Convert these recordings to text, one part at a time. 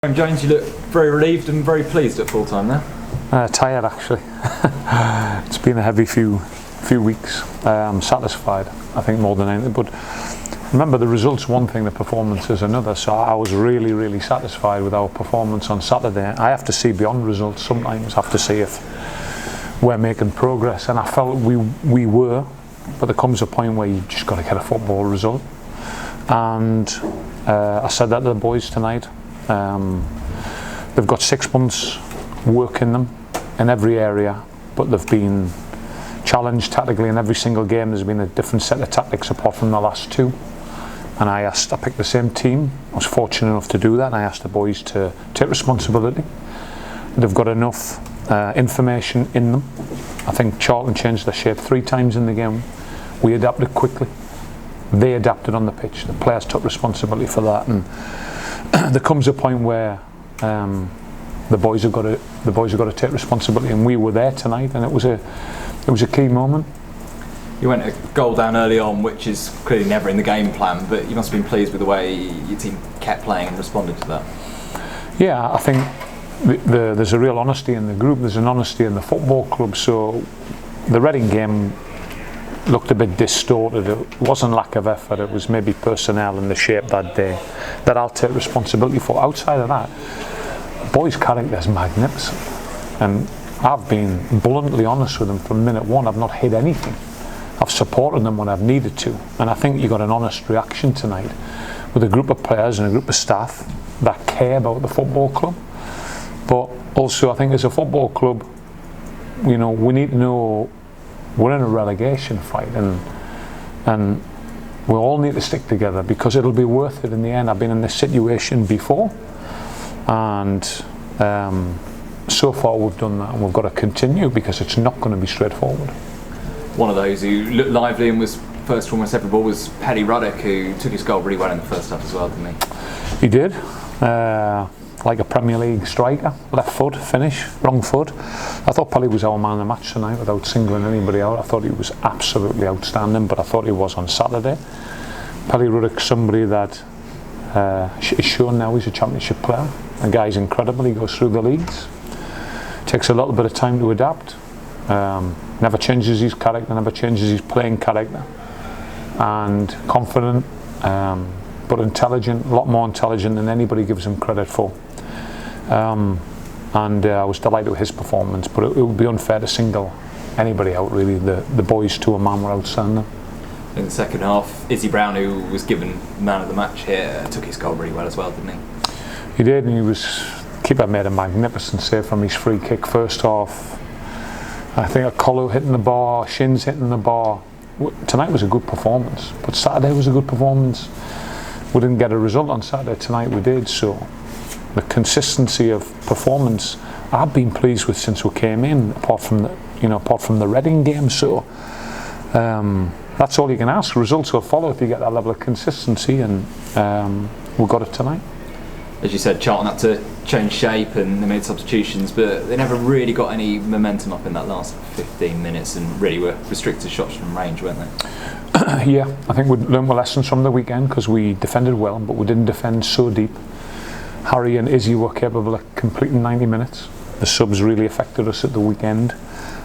James, you look very relieved and very pleased at full time there. Tired actually. It's been a heavy few weeks. I'm satisfied, I think, more than anything. But remember, the result's one thing, the performance is another. So I was really satisfied with our performance on Saturday. I have to see beyond results sometimes. I have to see if we're making progress, and I felt we were. But there comes a point where you just got to get a football result. And I said that to the boys tonight. They've got 6 months work in them in every area, but they've been challenged tactically in every single game. There's been a different set of tactics apart from the last two, and I picked the same team. I was fortunate enough to do that, and I asked the boys to take responsibility. They've got enough information in them. I think Charlton changed their shape 3 times in the game. We adapted quickly. They adapted on the pitch. The players took responsibility for that, and there comes a point where the boys have got to take responsibility, and we were there tonight, and it was a key moment. You went a goal down early on, which is clearly never in the game plan, but you must have been pleased with the way your team kept playing and responded to that. Yeah, I think there's a real honesty in the group. There's an honesty in the football club. So the Reading game looked a bit distorted. It wasn't lack of effort, it was maybe personnel and the shape that day that I'll take responsibility for. Outside of that, boys' character is magnificent, and I've been bluntly honest with them from minute one. I've not hid anything. I've supported them when I've needed to, and I think you got an honest reaction tonight with a group of players and a group of staff that care about the football club. But also, I think as a football club, we need to know we're in a relegation fight, and we all need to stick together because it'll be worth it in the end. I've been in this situation before, and so far we've done that, and we've got to continue because it's not going to be straightforward. One of those who looked lively and was first for almost every ball was Paddy Ruddock, who took his goal really well in the first half as well, didn't he? He did. Like a Premier League striker, left foot finish, wrong foot. I thought Paddy was our man of the match tonight without singling anybody out. I thought he was absolutely outstanding, but I thought he was on Saturday. Paddy Ruddock's somebody that is shown now he's a championship player. The guy's incredible. He goes through the leagues. Takes a little bit of time to adapt. Never changes his character, never changes his playing character. And confident, but intelligent, a lot more intelligent than anybody gives him credit for. And I was delighted with his performance, but it would be unfair to single anybody out really. The boys to a man were outstanding. In the second half, Izzy Brown, who was given man of the match here, took his goal really well as well, didn't he? He did, and keeper made a magnificent save from his free kick first half. I think a collar hitting the bar, shins hitting the bar. Tonight was a good performance, but Saturday was a good performance. We didn't get a result on Saturday. Tonight we did. So the consistency of performance I've been pleased with since we came in, apart from the Reading game. So that's all you can ask. Results will follow if you get that level of consistency, and we got it tonight. As you said, Charlton had to change shape and they made substitutions, but they never really got any momentum up in that last 15 minutes and really were restricted shots from range, weren't they? Yeah, I think we learned our lessons from the weekend because we defended well, but we didn't defend so deep. Harry and Izzy were capable of completing 90 minutes. The subs really affected us at the weekend.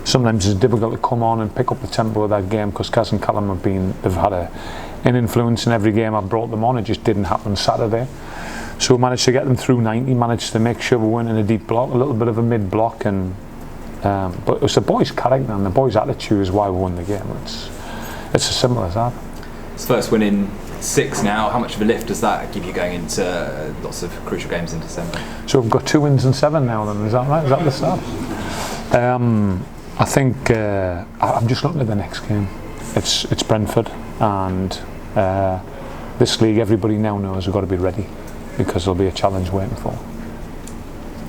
Sometimes it's difficult to come on and pick up the tempo of that game because Kaz and Callum they've had an influence in every game I've brought them on. It just didn't happen Saturday. So we managed to get them through 90, managed to make sure we weren't in a deep block, a little bit of a mid block, but it was the boys' character and the boys' attitude is why we won the game. It's as simple as that. It's first win in 6 now. How much of a lift does that give you going into lots of crucial games in December? So we've got 2 wins in 7 now then, is that right? Is that the start? I think I'm just looking at the next game. It's Brentford, and this league everybody now knows we've got to be ready because there'll be a challenge waiting for.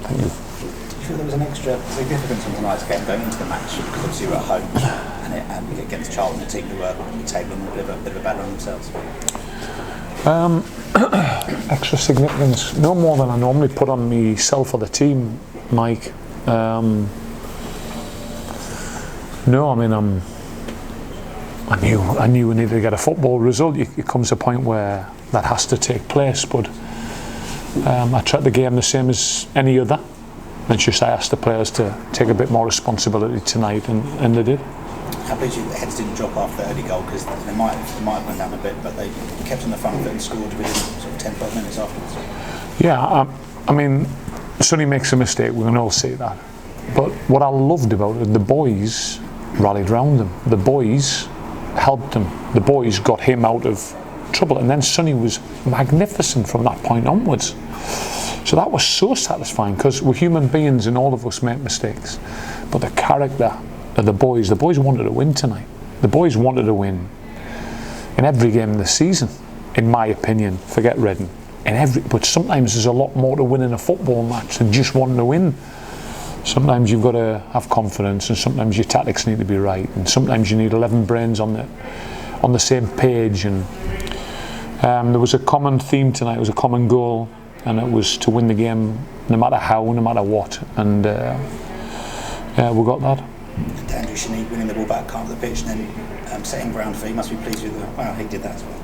Thank you. Do you feel there was an extra significance on tonight's game going into the match because obviously you were at home and against Charlton, a team who were tabling a bit of a battle on themselves? Extra significance, no more than I normally put on myself or the team, Mike. No, I mean I knew we needed to get a football result. It comes a point where that has to take place, but I treat the game the same as any other. It's just I asked the players to take a bit more responsibility tonight, and they did. How pleased you the heads didn't drop after the early goal, because they might have gone down a bit, but they kept on the front foot and scored within sort of 10-12 minutes afterwards. Yeah, I mean, Sonny makes a mistake, we can all see that. But what I loved about it, the boys rallied round him. The boys helped him. The boys got him out of trouble, and then Sonny was magnificent from that point onwards. So that was so satisfying, because we're human beings and all of us make mistakes. But the character of the boys wanted to win tonight. The boys wanted to win in every game in the season, in my opinion. Forget Reading. But sometimes there's a lot more to win in a football match than just wanting to win. Sometimes you've got to have confidence, and sometimes your tactics need to be right, and sometimes you need 11 brains on the same page. And there was a common theme tonight. It was a common goal, and it was to win the game no matter how, no matter what. And yeah, we got that. And Andrew Shinnie winning the ball back half of the pitch and then setting ground for you. Must be pleased with how he did that as well.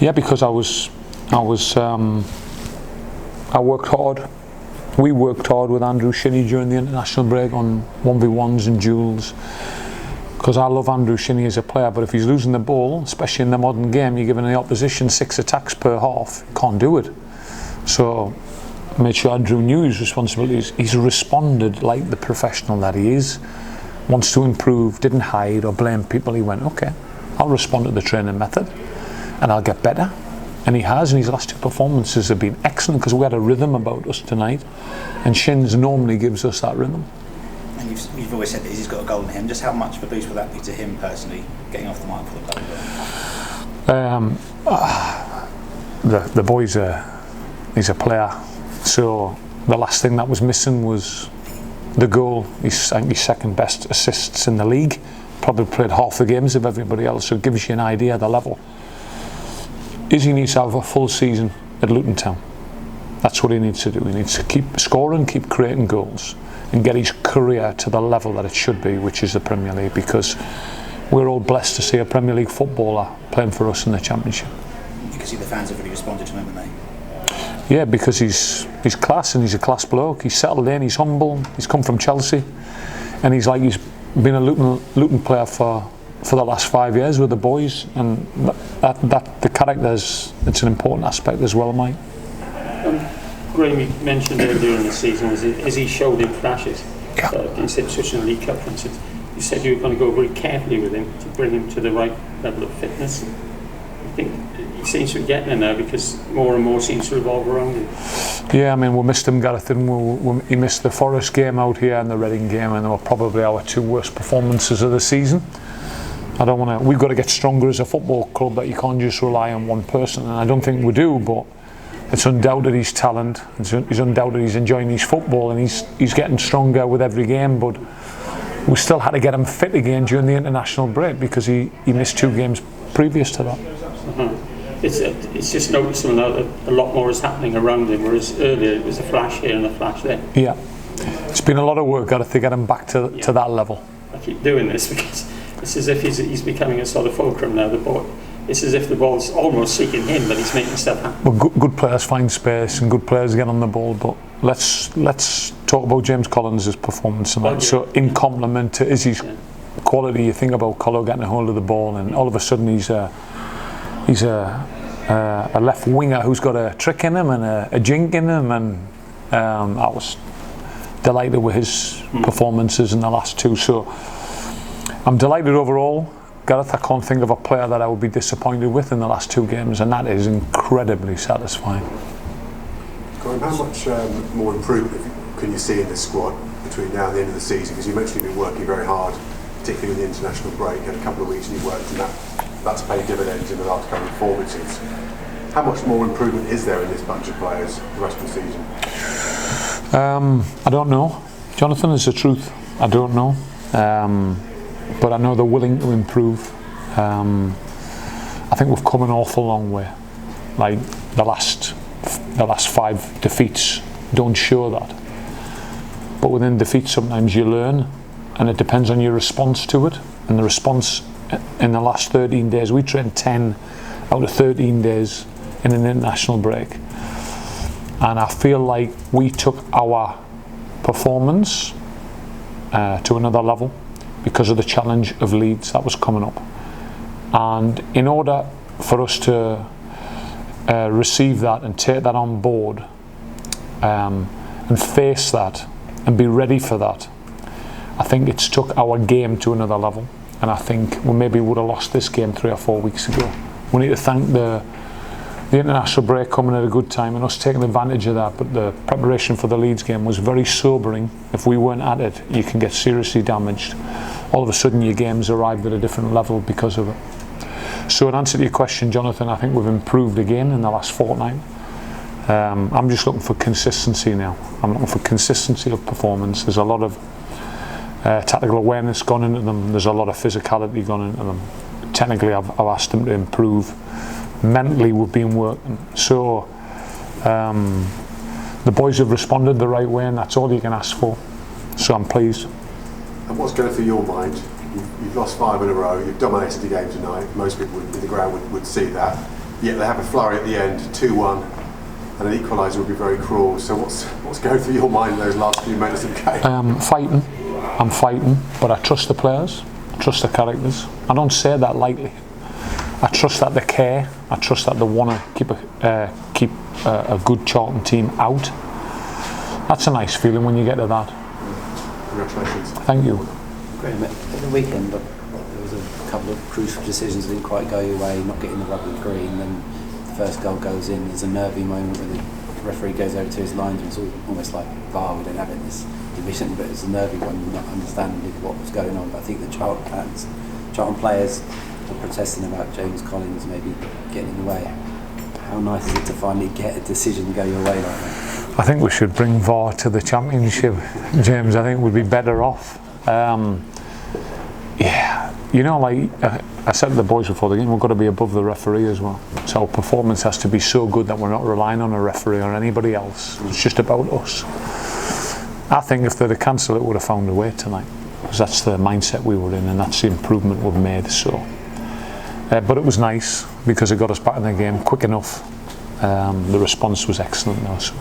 Yeah, because I worked hard. We worked hard with Andrew Shinnie during the international break on 1v1s and duels, because I love Andrew Shinnie as a player, but if he's losing the ball, especially in the modern game, you're giving the opposition 6 attacks per half, you can't do it. So I made sure Andrew knew his responsibilities. He's responded like the professional that he is, wants to improve, didn't hide or blame people. He went, okay, I'll respond to the training method and I'll get better. And he has, and his last 2 performances have been excellent, because we had a rhythm about us tonight, and Shins normally gives us that rhythm. And you've always said that he's got a goal in him. Just how much of a boost will that be to him personally, getting off the mark for the club? The boy's he's a player, so the last thing that was missing was the goal. He's, I think, his second best assists in the league. Probably played half the games of everybody else, so it gives you an idea of the level. He needs to have a full season at Luton Town. That's what he needs to do. He needs to keep scoring, keep creating goals, and get his career to the level that it should be, which is the Premier League, because we're all blessed to see a Premier League footballer playing for us in the Championship. You can see the fans have really responded to him, haven't they? Yeah, because he's class, and he's a class bloke. He's settled in, he's humble, he's come from Chelsea, and he's been a Luton player for the last 5 years with the boys, and that the characters, it's an important aspect as well, Mike. Graeme, you mentioned earlier in the season as he showed in flashes, Yeah. against Ipswich in the League Cup, for instance, you said you were going to go very carefully with him to bring him to the right level of fitness. I think he seems to be getting there now, because more and more seems to revolve around him. Yeah, I mean, we missed him, Gareth, and he missed the Forest game out here and the Reading game, and they were probably our 2 worst performances of the season. We've got to get stronger as a football club, that you can't just rely on one person, and I don't think we do, but it's undoubted his talent, it's undoubted he's enjoying his football, and he's getting stronger with every game, but we still had to get him fit again during the international break, because he missed 2 games previous to that. It's just noticeable now that a lot more is happening around him, whereas earlier it was a flash here and a flash there. Yeah, it's been a lot of work, Gareth, to get him back to that level. I keep doing this because it's as if he's becoming a sort of fulcrum now. It's as if the ball's almost seeking him, but he's making stuff happen. Well, good players find space and good players get on the ball, but let's talk about James Collins' performance tonight. Okay. So in complement to Izzy's quality, you think about Collo getting a hold of the ball, and all of a sudden he's a left winger who's got a trick in him and a jink in him, and I was delighted with his performances in the last 2. So I'm delighted overall, Gareth. I can't think of a player that I would be disappointed with in the last 2 games, and that is incredibly satisfying. Graeme, how much more improvement can you see in this squad between now and the end of the season? Because you mentioned you've been working very hard, particularly with the international break. You had a couple of weeks and you worked, and that's paid dividends in the last couple of performances. How much more improvement is there in this bunch of players the rest of the season? I don't know, Jonathan, is the truth. I don't know, but I know they're willing to improve. I think we've come an awful long way. Like the last 5 defeats don't show that, but within defeats sometimes you learn, and it depends on your response to it. And the response in the last 13 days, we trained 10 out of 13 days in an international break. and I feel like we took our performance to another level because of the challenge of Leeds that was coming up. And in order for us to receive that and take that on board and face that and be ready for that, I think it's took our game to another level. And I think we maybe would have lost this game 3 or 4 weeks ago. We need to thank the international break coming at a good time and us taking advantage of that. But the preparation for the Leeds game was very sobering. If we weren't at it, you can get seriously damaged. All of a sudden your game's arrived at a different level because of it. So in answer to your question, Jonathan, I think we've improved again in the last fortnight. I'm just looking for consistency now. I'm looking for consistency of performance. There's a lot of tactical awareness gone into them. There's a lot of physicality gone into them. Technically, I've asked them to improve. Mentally, we've been working. So the boys have responded the right way, and that's all you can ask for. So I'm pleased. And what's going through your mind? You've lost 5 in a row. You've dominated the game tonight. Most people in the ground would see that. Yet they have a flurry at the end, 2-1, and an equaliser would be very cruel. So what's going through your mind in those last few minutes of the game? I'm fighting, but I trust the players, I trust the characters. I don't say that lightly. I trust that they care. I trust that they want to keep a good Charlton team out. That's a nice feeling when you get to that. Congratulations. Thank you. Graeme, at the weekend, there was a couple of crucial decisions that didn't quite go your way, not getting the rugby green, then the first goal goes in. There's a nervy moment where the referee goes over to his lines, and it's almost like VAR, we don't have it in this division, but it's a nervy one, not understanding what was going on. But I think the Charlton players were protesting about James Collins maybe getting in the way. How nice is it to finally get a decision go your way like that? I think we should bring VAR to the Championship, James. I think we'd be better off. Yeah, you know, like I said to the boys before the game, we've got to be above the referee as well. So our performance has to be so good that we're not relying on a referee or anybody else. It's just about us. I think if they'd have cancelled it, we would have found a way tonight, because that's the mindset we were in, and that's the improvement we've made. So, but it was nice because it got us back in the game quick enough. The response was excellent, though. So.